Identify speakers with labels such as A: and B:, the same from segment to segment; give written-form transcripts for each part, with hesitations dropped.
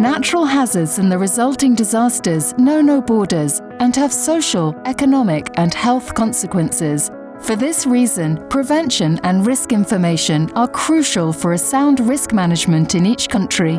A: Natural hazards and the resulting disasters know no borders and have social, economic, and health consequences. For this reason, prevention and risk information are crucial for a sound risk management in each country.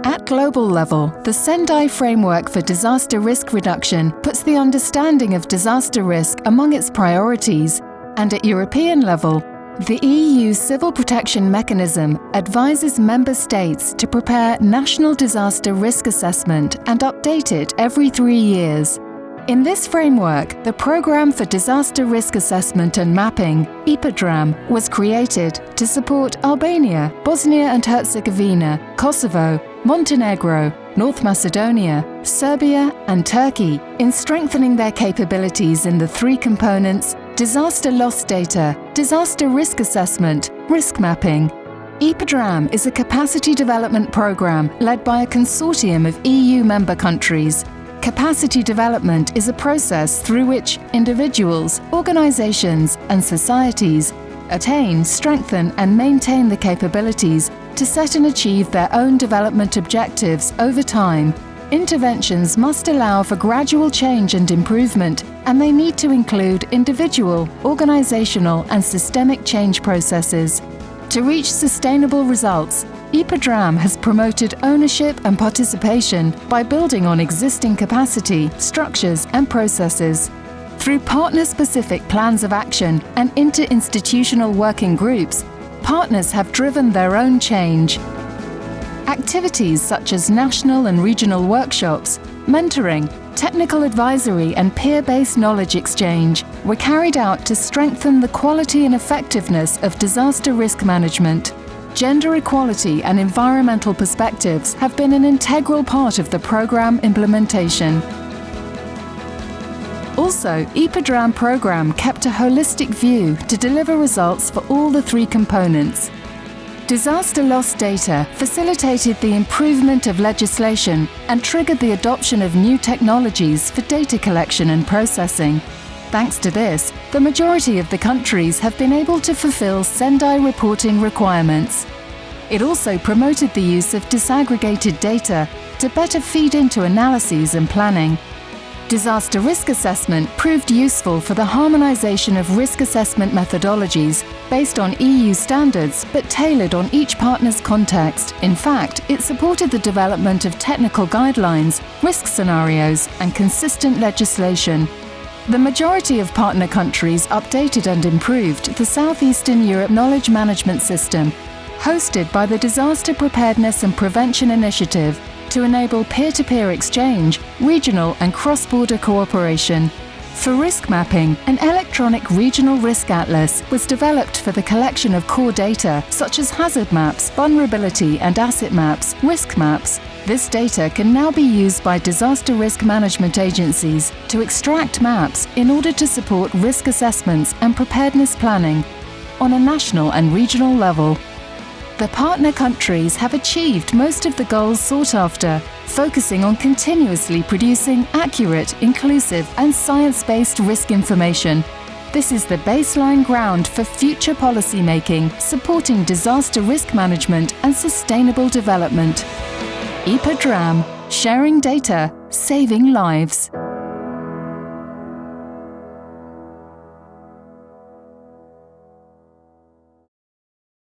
A: At global level, the Sendai Framework for Disaster Risk Reduction puts the understanding of disaster risk among its priorities, and at European level, the EU Civil Protection Mechanism advises member states to prepare national disaster risk assessment and update it every 3 years. In this framework, the Programme for Disaster Risk Assessment and Mapping, IPADRAM, was created to support Albania, Bosnia and Herzegovina, Kosovo, Montenegro, North Macedonia, Serbia and Turkey in strengthening their capabilities in the 3 components: disaster loss data, disaster risk assessment, risk mapping. IPADRAM is a capacity development programme led by a consortium of EU member countries. Capacity development is a process through which individuals, organizations, and societies attain, strengthen, and maintain the capabilities to set and achieve their own development objectives over time. Interventions must allow for gradual change and improvement, and they need to include individual, organizational, and systemic change processes. To reach sustainable results, IPADRAM has promoted ownership and participation by building on existing capacity, structures, and processes. Through partner-specific plans of action and interinstitutional working groups, partners have driven their own change. Activities such as national and regional workshops, mentoring, technical advisory, and peer-based knowledge exchange were carried out to strengthen the quality and effectiveness of disaster risk management. Gender equality and environmental perspectives have been an integral part of the programme implementation. Also, IPADRAM programme kept a holistic view to deliver results for all the 3 components. Disaster loss data facilitated the improvement of legislation and triggered the adoption of new technologies for data collection and processing. Thanks to this, the majority of the countries have been able to fulfill Sendai reporting requirements. It also promoted the use of disaggregated data to better feed into analyses and planning. Disaster risk assessment proved useful for the harmonization of risk assessment methodologies based on EU standards but tailored on each partner's context. In fact, it supported the development of technical guidelines, risk scenarios, and consistent legislation. The majority of partner countries updated and improved the Southeastern Europe Knowledge Management System, hosted by the Disaster Preparedness and Prevention Initiative, to enable peer-to-peer exchange, regional and cross-border cooperation. For risk mapping, an electronic regional risk atlas was developed for the collection of core data such as hazard maps, vulnerability and asset maps, risk maps. This data can now be used by disaster risk management agencies to extract maps in order to support risk assessments and preparedness planning on a national and regional level. The partner countries have achieved most of the goals sought after, focusing on continuously producing accurate, inclusive, and science-based risk information. This is the baseline ground for future policy making, supporting disaster risk management and sustainable development. IPADRAM, sharing data, saving lives.